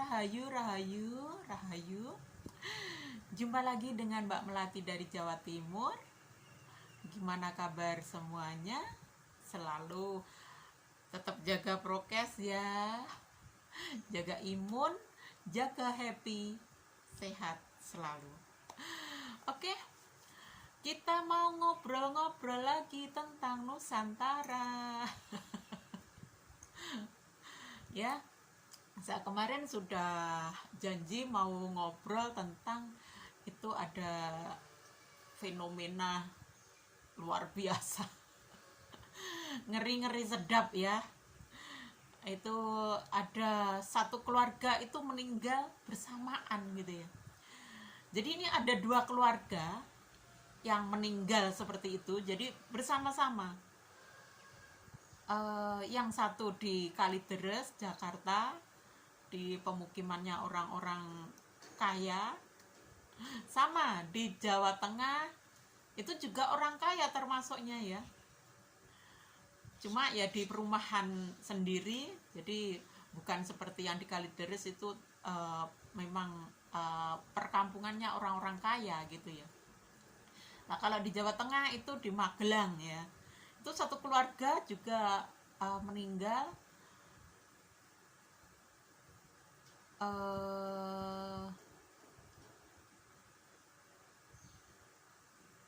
Rahayu, Rahayu, Rahayu. Jumpa lagi dengan Mbak Melati dari Jawa Timur. Gimana kabar semuanya? Selalu tetap jaga prokes ya. Jaga imun, jaga happy, sehat selalu. Oke, kita mau ngobrol-ngobrol lagi tentang Nusantara. Ya, saya kemarin sudah janji mau ngobrol tentang itu ada fenomena luar biasa. Ngeri-ngeri sedap ya. Itu ada satu keluarga itu meninggal bersamaan gitu ya. Jadi ini ada dua keluarga yang meninggal seperti itu, jadi bersama-sama. Yang satu di Kalideres, Jakarta, di pemukimannya orang-orang kaya. Sama di Jawa Tengah, itu juga orang kaya termasuknya ya. Cuma ya di perumahan sendiri, jadi bukan seperti yang di Kalideres itu memang perkampungannya orang-orang kaya gitu ya. Nah kalau di Jawa Tengah itu di Magelang ya, itu satu keluarga juga meninggal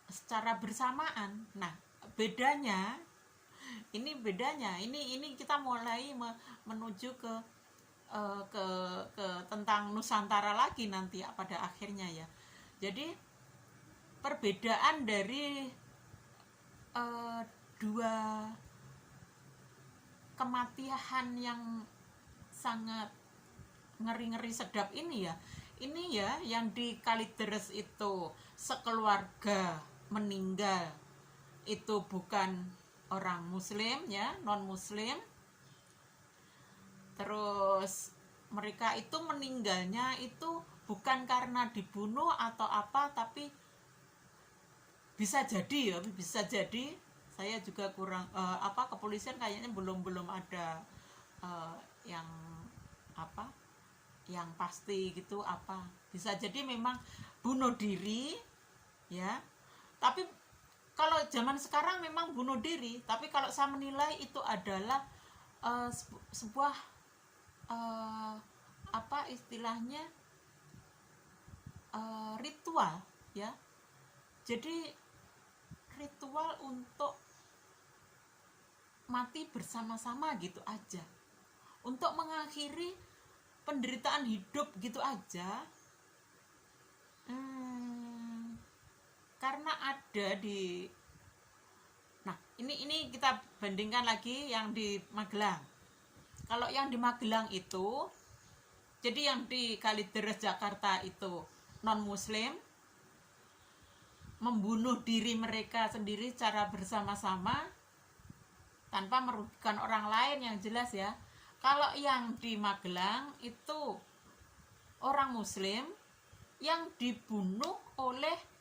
secara bersamaan. Nah bedanya ini kita mulai menuju ke tentang Nusantara lagi nanti pada akhirnya ya. Jadi perbedaan dari dua kematian yang sangat ngeri-ngeri sedap ini ya. Ini ya yang di Kalideres itu sekeluarga meninggal, itu bukan orang muslim ya, non muslim. Terus mereka itu meninggalnya itu bukan karena dibunuh atau apa, tapi bisa jadi saya juga kurang kepolisian kayaknya belum ada yang yang pasti gitu apa. Bisa jadi memang bunuh diri ya. Tapi kalau zaman sekarang memang bunuh diri, tapi kalau saya menilai itu adalah sebuah istilahnya ritual ya. Jadi ritual untuk mati bersama-sama gitu aja, untuk mengakhiri penderitaan hidup gitu aja. Karena ada di ini kita bandingkan lagi yang di Magelang. Kalau yang di Magelang itu, jadi yang di Kalideres Jakarta itu non muslim membunuh diri mereka sendiri secara bersama-sama tanpa merugikan orang lain yang jelas ya. Kalau yang di Magelang itu orang muslim yang dibunuh oleh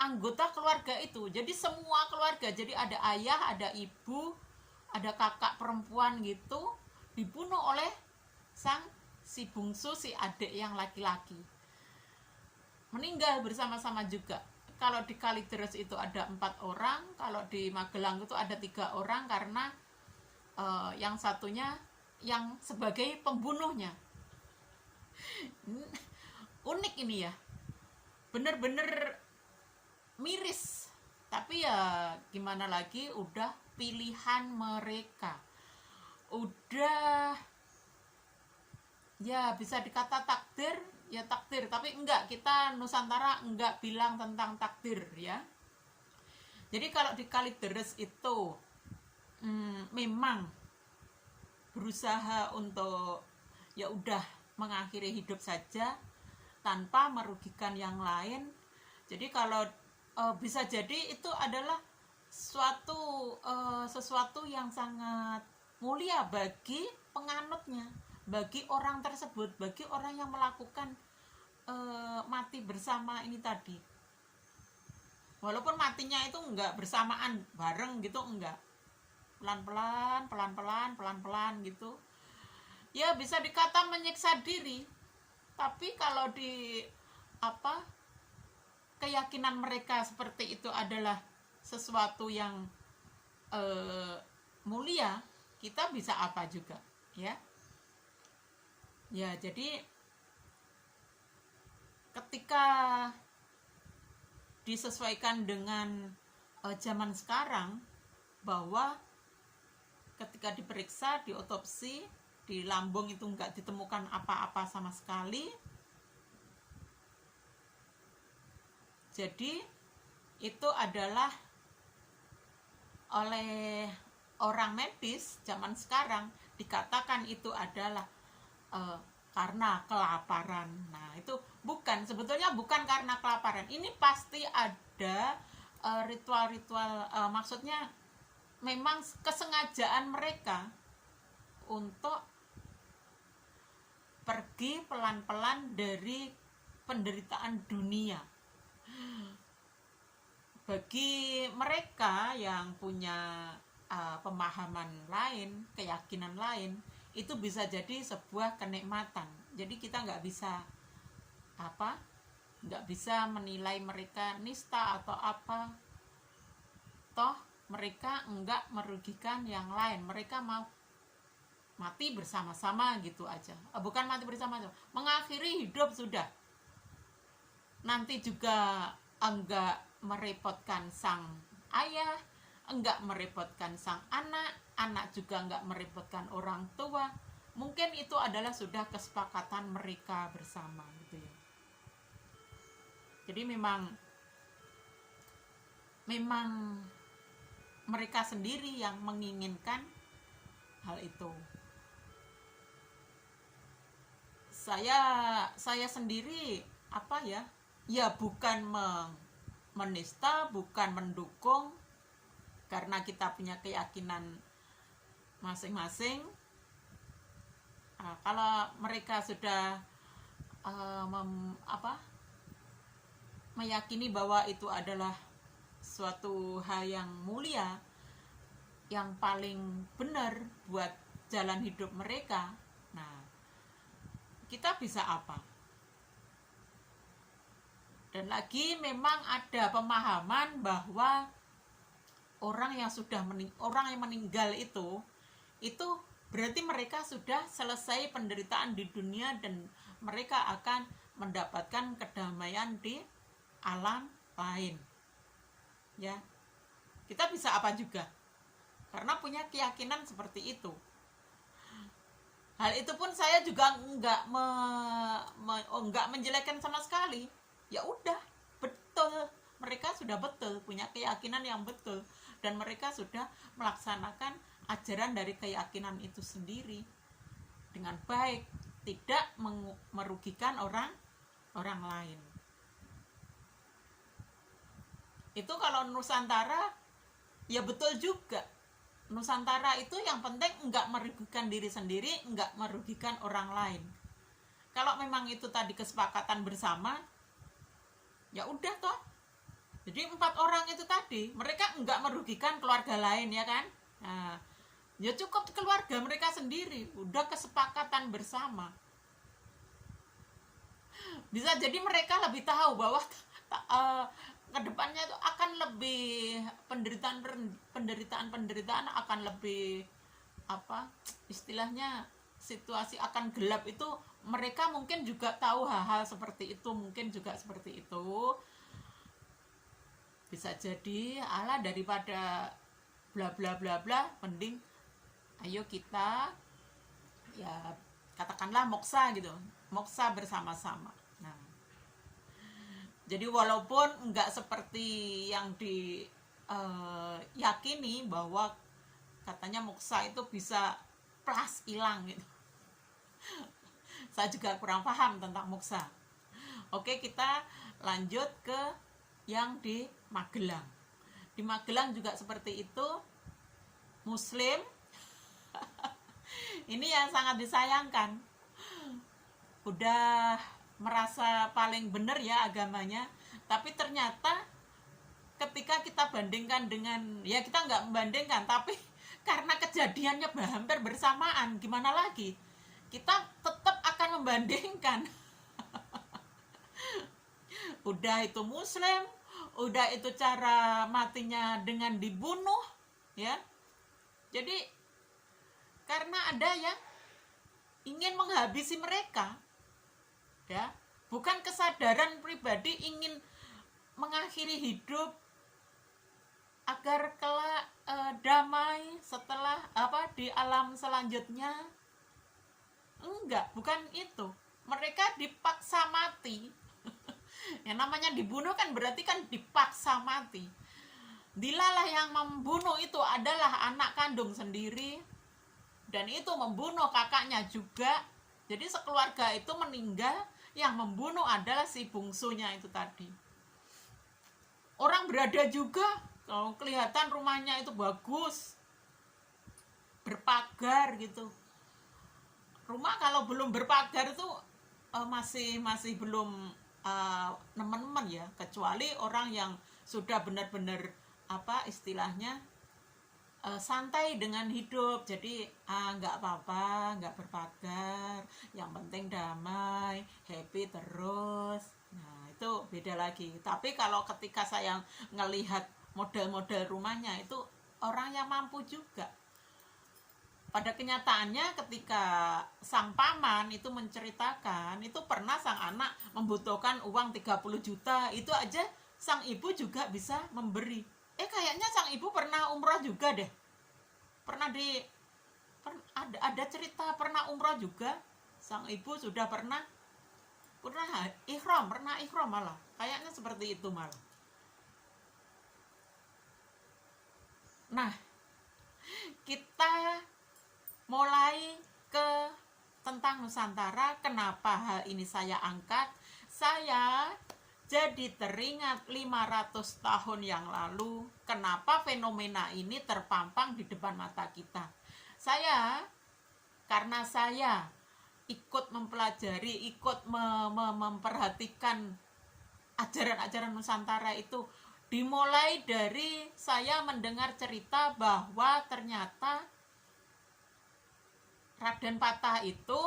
anggota keluarga itu. Jadi semua keluarga, jadi ada ayah, ada ibu, ada kakak perempuan gitu, dibunuh oleh si bungsu, si adik yang laki-laki. Meninggal bersama-sama juga. Kalau di Kalideres itu ada 4 orang, kalau di Magelang itu ada 3 orang karena yang satunya yang sebagai pembunuhnya. Unik ini ya, bener-bener miris, tapi ya gimana lagi, udah pilihan mereka, udah ya bisa dikata takdir ya, takdir, tapi enggak, kita Nusantara enggak bilang tentang takdir ya. Jadi kalau di Kalideres itu memang berusaha untuk ya udah mengakhiri hidup saja tanpa merugikan yang lain. Jadi kalau bisa jadi itu adalah sesuatu yang sangat mulia bagi penganutnya, bagi orang tersebut, bagi orang yang melakukan mati bersama ini tadi. Walaupun matinya itu enggak bersamaan bareng gitu, enggak, pelan-pelan gitu. ya bisa dikata menyiksa diri. Tapi kalau di apa, keyakinan mereka seperti itu adalah sesuatu yang mulia, kita bisa apa juga, ya. Ya, jadi ketika disesuaikan dengan zaman sekarang, bahwa ketika diperiksa, diotopsi, di lambung itu nggak ditemukan apa-apa sama sekali. Jadi itu adalah oleh orang medis zaman sekarang dikatakan itu adalah karena kelaparan. Nah, itu sebetulnya bukan karena kelaparan. Ini pasti ada ritual-ritual, maksudnya memang kesengajaan mereka untuk pergi pelan-pelan dari penderitaan dunia. Bagi mereka yang punya pemahaman lain, keyakinan lain, itu bisa jadi sebuah kenikmatan. Jadi kita nggak bisa menilai mereka nista atau apa. Toh mereka enggak merugikan yang lain, mereka mau mati bersama-sama gitu aja. Bukan mati bersama-sama, mengakhiri hidup sudah. Nanti juga enggak merepotkan sang ayah, enggak merepotkan sang anak, anak juga enggak merepotkan orang tua. Mungkin itu adalah sudah kesepakatan mereka bersama gitu ya. Jadi memang mereka sendiri yang menginginkan hal itu. Saya sendiri bukan menista, bukan mendukung, karena kita punya keyakinan masing-masing. Kalau mereka sudah meyakini bahwa itu adalah suatu hal yang mulia, yang paling benar buat jalan hidup mereka, nah kita bisa apa? Dan lagi memang ada pemahaman bahwa orang yang meninggal itu berarti mereka sudah selesai penderitaan di dunia dan mereka akan mendapatkan kedamaian di alam lain. Ya, kita bisa apa juga karena punya keyakinan seperti itu. Hal itu pun saya juga enggak menjelekkan sama sekali. Ya udah, betul, mereka sudah betul punya keyakinan yang betul dan mereka sudah melaksanakan ajaran dari keyakinan itu sendiri dengan baik, tidak merugikan orang lain. Itu kalau Nusantara ya betul juga. Nusantara itu yang penting enggak merugikan diri sendiri, enggak merugikan orang lain. Kalau memang itu tadi kesepakatan bersama, ya udah toh. Jadi 4 orang itu tadi, mereka enggak merugikan keluarga lain, ya kan? Nah, ya cukup keluarga mereka sendiri, udah kesepakatan bersama. Bisa jadi mereka lebih tahu bahwa kedepannya itu akan lebih penderitaan akan lebih istilahnya situasi akan gelap, itu mereka mungkin juga tahu hal-hal seperti itu, mungkin juga seperti itu. Bisa jadi daripada bla bla bla bla, mending ayo kita ya katakanlah moksa gitu, moksa bersama-sama. Nah, jadi walaupun enggak seperti yang diyakini bahwa katanya moksa itu bisa plus hilang gitu. Saya juga kurang paham tentang moksa. Oke, kita lanjut ke yang di Magelang. Di Magelang juga seperti itu, Muslim. Ini yang sangat disayangkan. Udah merasa paling benar ya agamanya, tapi ternyata ketika kita bandingkan dengan, ya kita nggak membandingkan, tapi karena kejadiannya hampir bersamaan, gimana lagi, kita tetap akan membandingkan. Udah itu muslim, udah itu cara matinya dengan dibunuh, ya. Jadi karena ada yang ingin menghabisi mereka, ya, bukan kesadaran pribadi ingin mengakhiri hidup agar kelak damai setelah di alam selanjutnya. Enggak, bukan itu. Mereka dipaksa mati. Yang namanya dibunuh kan berarti kan dipaksa mati. Dilalah yang membunuh itu adalah anak kandung sendiri, dan itu membunuh kakaknya juga. Jadi sekeluarga itu meninggal, yang membunuh adalah si bungsunya itu tadi. Orang berada juga, kalau kelihatan rumahnya itu bagus, berpagar gitu. Rumah kalau belum berpagar itu masih belum nemen-nemen ya, kecuali orang yang sudah benar-benar istilahnya santai dengan hidup. Jadi nggak apa-apa, nggak berpagar, yang penting damai, happy terus. Nah itu beda lagi. Tapi kalau ketika saya ngelihat model-model rumahnya, itu orang yang mampu juga. Pada kenyataannya ketika sang paman itu menceritakan, itu pernah sang anak membutuhkan uang 30 juta, itu aja sang ibu juga bisa memberi. Kayaknya sang ibu pernah umroh juga deh. Ada cerita pernah umroh juga. Sang ibu sudah pernah ikhram malah. Kayaknya seperti itu malah. Nah, kita mulai ke tentang Nusantara. Kenapa hal ini saya angkat? Saya jadi teringat 500 tahun yang lalu, kenapa fenomena ini terpampang di depan mata kita. Karena saya ikut mempelajari, ikut memperhatikan ajaran-ajaran Nusantara itu, dimulai dari saya mendengar cerita bahwa ternyata Raden Patah itu,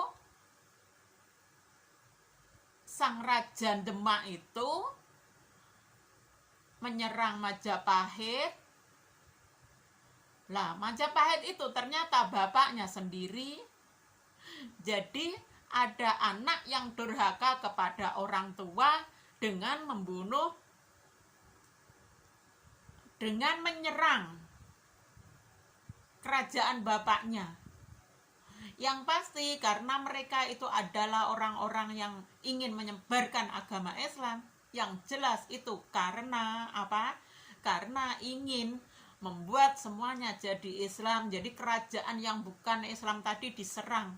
sang Raja Demak itu menyerang Majapahit. Lah, Majapahit itu ternyata bapaknya sendiri. Jadi ada anak yang durhaka kepada orang tua dengan membunuh, dengan menyerang kerajaan bapaknya. Yang pasti karena mereka itu adalah orang-orang yang ingin menyebarkan agama Islam. Yang jelas itu karena apa? Karena ingin membuat semuanya jadi Islam. Jadi kerajaan yang bukan Islam tadi diserang,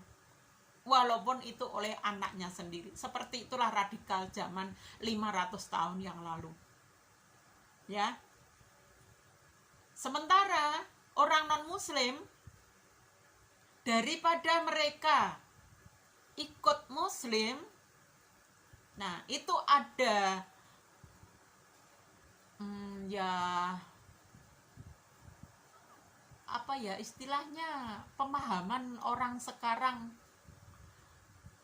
walaupun itu oleh anaknya sendiri. Seperti itulah radikal zaman 500 tahun yang lalu, ya. Sementara orang non-muslim, daripada mereka ikut muslim, nah itu ada istilahnya pemahaman orang sekarang.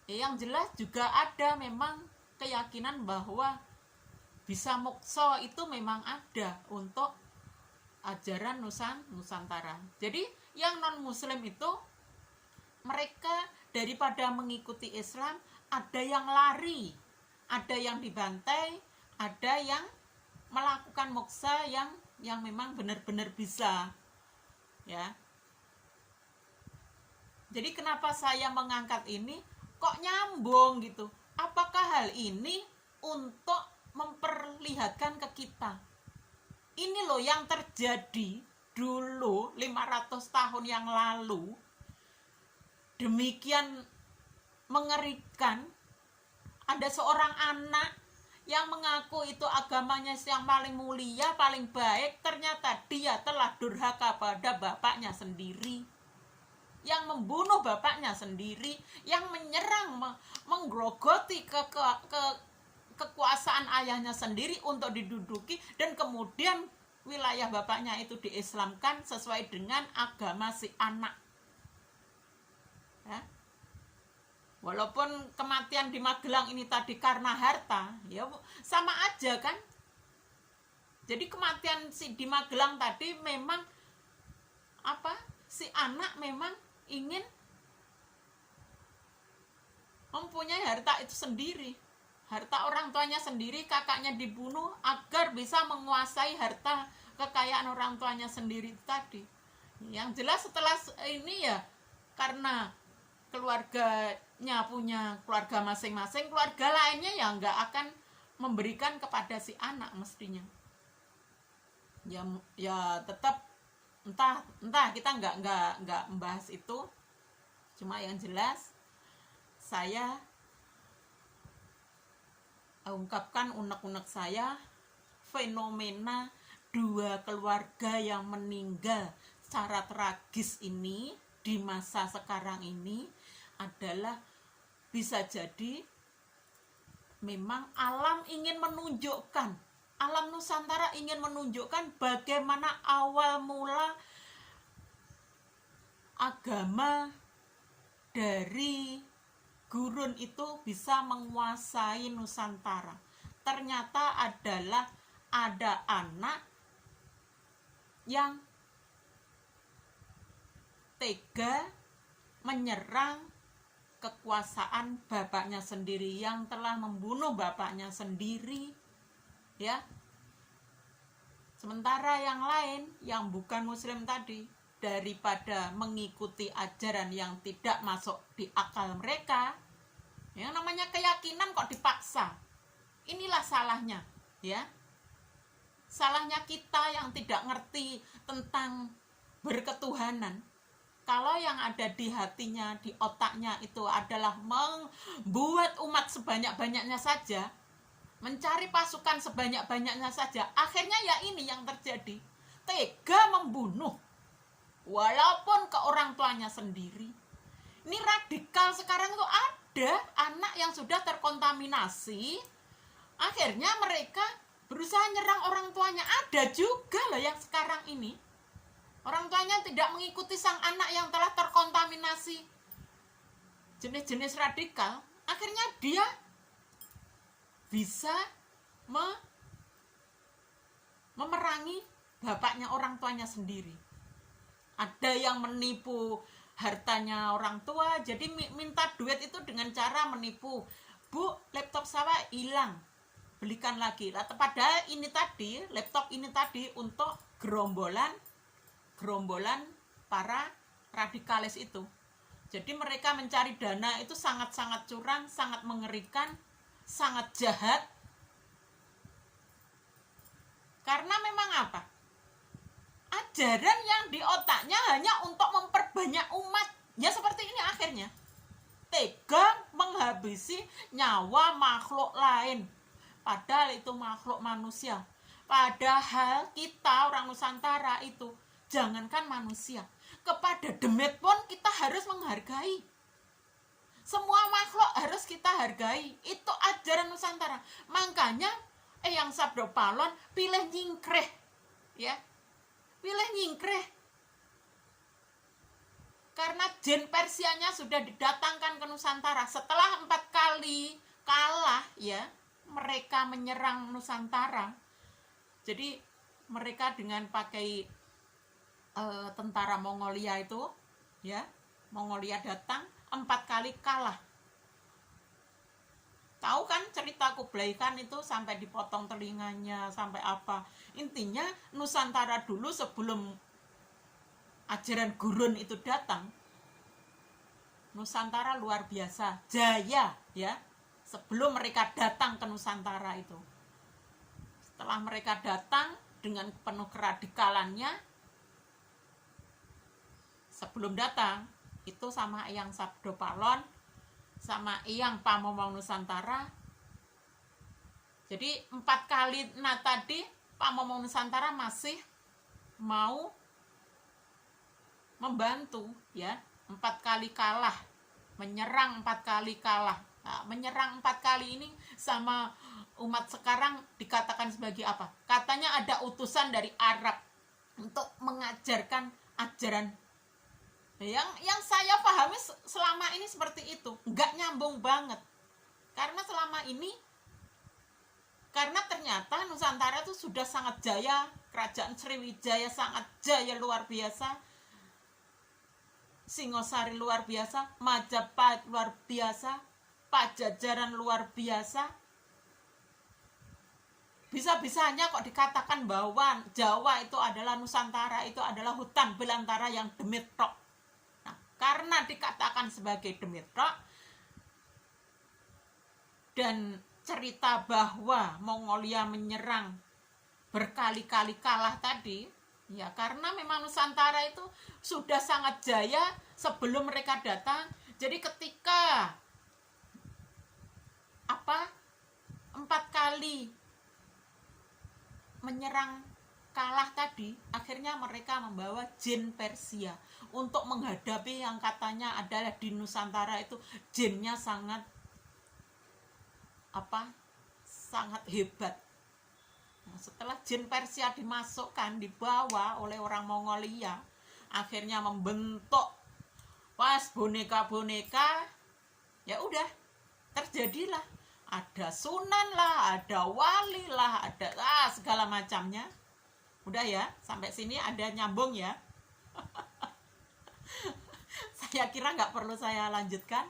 Yang jelas juga ada memang keyakinan bahwa bisa mokso itu memang ada untuk ajaran Nusantara. Jadi yang non muslim itu, mereka daripada mengikuti Islam, ada yang lari, ada yang dibantai, ada yang melakukan moksa yang memang benar-benar bisa, ya. Jadi kenapa saya mengangkat ini? Kok nyambung gitu? Apakah hal ini untuk memperlihatkan ke kita, ini loh yang terjadi dulu 500 tahun yang lalu, demikian mengerikan. Ada seorang anak yang mengaku itu agamanya yang paling mulia, paling baik, ternyata dia telah durhaka pada bapaknya sendiri, yang membunuh bapaknya sendiri, yang menyerang, menggerogoti kekuasaan ayahnya sendiri untuk diduduki, dan kemudian wilayah bapaknya itu diislamkan sesuai dengan agama si anak, ya. Walaupun kematian di Magelang ini tadi karena harta, ya sama aja kan. Jadi kematian di Magelang tadi memang apa? Si anak memang ingin mempunyai harta itu sendiri. Harta orang tuanya sendiri, kakaknya dibunuh agar bisa menguasai harta kekayaan orang tuanya sendiri tadi. Yang jelas setelah ini ya karena keluarganya punya keluarga masing-masing, keluarga lainnya ya nggak akan memberikan kepada si anak mestinya. Ya tetap entah kita nggak membahas itu. Cuma yang jelas saya ungkapkan unek-unek saya fenomena dua keluarga yang meninggal secara tragis ini di masa sekarang ini adalah bisa jadi memang alam Nusantara ingin menunjukkan bagaimana awal mula agama dari gurun itu bisa menguasai Nusantara. Ternyata adalah ada anak yang tega menyerang kekuasaan bapaknya sendiri, yang telah membunuh bapaknya sendiri, ya. Sementara yang lain yang bukan muslim tadi, daripada mengikuti ajaran yang tidak masuk di akal mereka, yang namanya keyakinan kok dipaksa. Inilah salahnya, ya. Salahnya kita yang tidak ngerti tentang berketuhanan. Kalau yang ada di hatinya, di otaknya itu adalah membuat umat sebanyak-banyaknya saja, mencari pasukan sebanyak-banyaknya saja, akhirnya ya ini yang terjadi. Tega membunuh walaupun ke orang tuanya sendiri. Ini radikal sekarang tuh ada anak yang sudah terkontaminasi, akhirnya mereka berusaha nyerang orang tuanya. Ada juga loh yang sekarang ini orang tuanya tidak mengikuti sang anak yang telah terkontaminasi jenis-jenis radikal, akhirnya dia bisa memerangi bapaknya orang tuanya sendiri. Ada yang menipu hartanya orang tua, jadi minta duit itu dengan cara menipu. Bu, laptop saya hilang, belikan lagi. Padahal ini tadi, laptop ini tadi untuk gerombolan para radikalis itu. Jadi mereka mencari dana itu sangat-sangat curang, sangat mengerikan, sangat jahat. Karena memang apa? Ajaran yang di otaknya hanya untuk memperbanyak umat. Ya seperti ini akhirnya. Tega menghabisi nyawa makhluk lain. Padahal itu makhluk manusia. Padahal kita orang Nusantara itu, jangankan manusia, kepada demit pun kita harus menghargai. Semua makhluk harus kita hargai. Itu ajaran Nusantara. Makanya yang Sabdo Palon pilih nyingkreh, ya, pilih nyingkreh. Karena jin Persianya sudah didatangkan ke Nusantara. Setelah 4 kali kalah, ya, mereka menyerang Nusantara. Jadi mereka dengan pakai tentara Mongolia itu, ya, Mongolia datang 4 kali kalah. Tahu kan cerita Kublai Khan itu sampai dipotong telinganya, sampai apa. Intinya Nusantara dulu sebelum ajaran gurun itu datang, Nusantara luar biasa jaya, ya, sebelum mereka datang ke Nusantara itu. Setelah mereka datang dengan penuh keradikalannya, sebelum datang itu sama Eyang Sabdo Palon, sama Eyang Pamomong Nusantara. Jadi 4 kali tadi Pamomong Nusantara masih mau membantu, ya. 4 kali kalah, menyerang 4 kali kalah. Nah, menyerang 4 kali ini sama umat sekarang dikatakan sebagai apa? Katanya ada utusan dari Arab untuk mengajarkan ajaran, Yang saya pahami selama ini seperti itu, nggak nyambung banget. Karena selama ini, karena ternyata Nusantara itu sudah sangat jaya, Kerajaan Sriwijaya sangat jaya luar biasa, Singosari luar biasa, Majapahit luar biasa, Pajajaran luar biasa. Bisa-bisanya kok dikatakan bahwa Jawa itu adalah Nusantara, itu adalah hutan belantara yang demitrok. Nah, karena dikatakan sebagai demitrok, dan cerita bahwa Mongolia menyerang berkali-kali kalah tadi, ya karena memang Nusantara itu sudah sangat jaya sebelum mereka datang. Jadi ketika 4 kali menyerang kalah tadi, akhirnya mereka membawa jin Persia untuk menghadapi yang katanya adalah di Nusantara itu jinnya sangat sangat hebat. Nah, setelah jin Persia dimasukkan, dibawa oleh orang Mongolia, akhirnya membentuk boneka-boneka, ya udah terjadilah, ada sunan lah, ada wali lah, ada segala macamnya. Udah ya, sampai sini ada nyambung ya. Saya kira nggak perlu saya lanjutkan.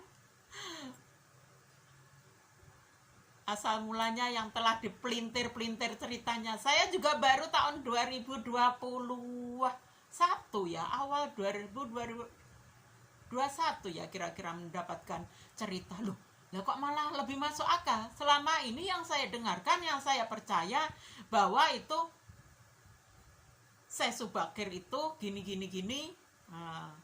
Asal mulanya yang telah dipelintir-pelintir ceritanya. Saya juga baru tahun 2021 ya, awal 2021 ya kira-kira mendapatkan cerita. Loh, ya kok malah lebih masuk akal. Selama ini yang saya dengarkan, yang saya percaya bahwa itu Syekh Subakir itu gini. Nah,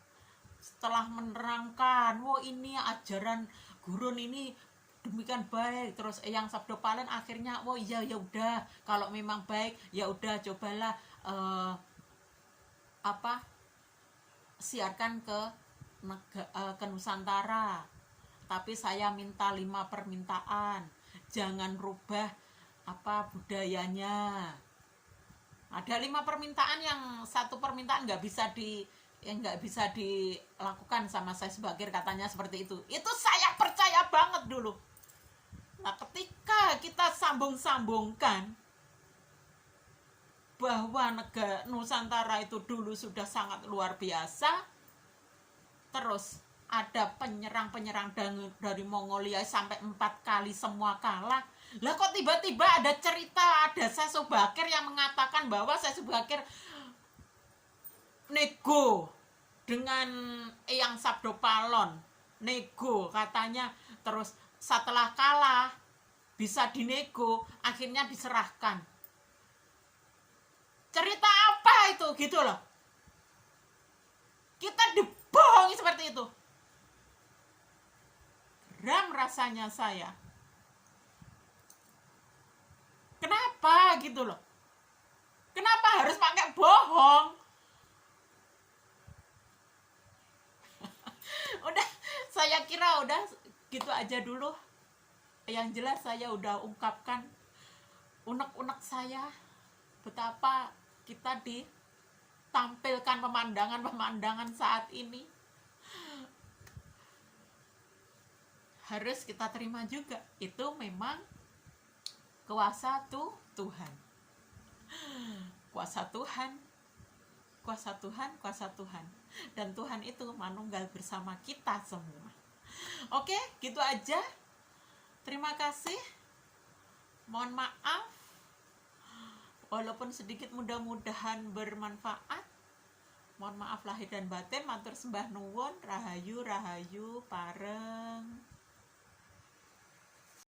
setelah menerangkan, ini ajaran gurun ini demikian baik, terus Eyang Sabdopalen akhirnya, iya ya udah, kalau memang baik ya udah cobalah siarkan ke Nusantara. Tapi saya minta 5 permintaan, jangan rubah budayanya. Ada 5 permintaan, yang 1 permintaan nggak bisa dilakukan sama saya Subakir, katanya seperti itu. Itu saya percaya banget dulu. Nah, ketika kita sambung-sambungkan bahwa negara Nusantara itu dulu sudah sangat luar biasa, terus ada penyerang-penyerang dari Mongolia sampai 4 kali semua kalah. Lah kok tiba-tiba ada cerita, ada Syekh Subakir yang mengatakan bahwa Syekh Subakir nego dengan Eyang Sabdopalen, nego katanya, terus setelah kalah bisa dinego, akhirnya diserahkan. Cerita apa itu gitu loh. Kita dibohongi seperti itu. Geram rasanya saya. Kenapa gitu loh? Kenapa harus pakai bohong? Udah, saya kira udah gitu aja dulu. Yang jelas saya udah ungkapkan unek-unek saya, betapa kita ditampilkan pemandangan-pemandangan saat ini. Harus kita terima juga, itu memang kuasa Tuhan. Kuasa Tuhan. Dan Tuhan itu manunggal bersama kita semua. Oke, gitu aja. Terima kasih. Mohon maaf walaupun sedikit, mudah-mudahan bermanfaat. Mohon maaf lahir dan batin, matur sembah nuwun, rahayu pareng.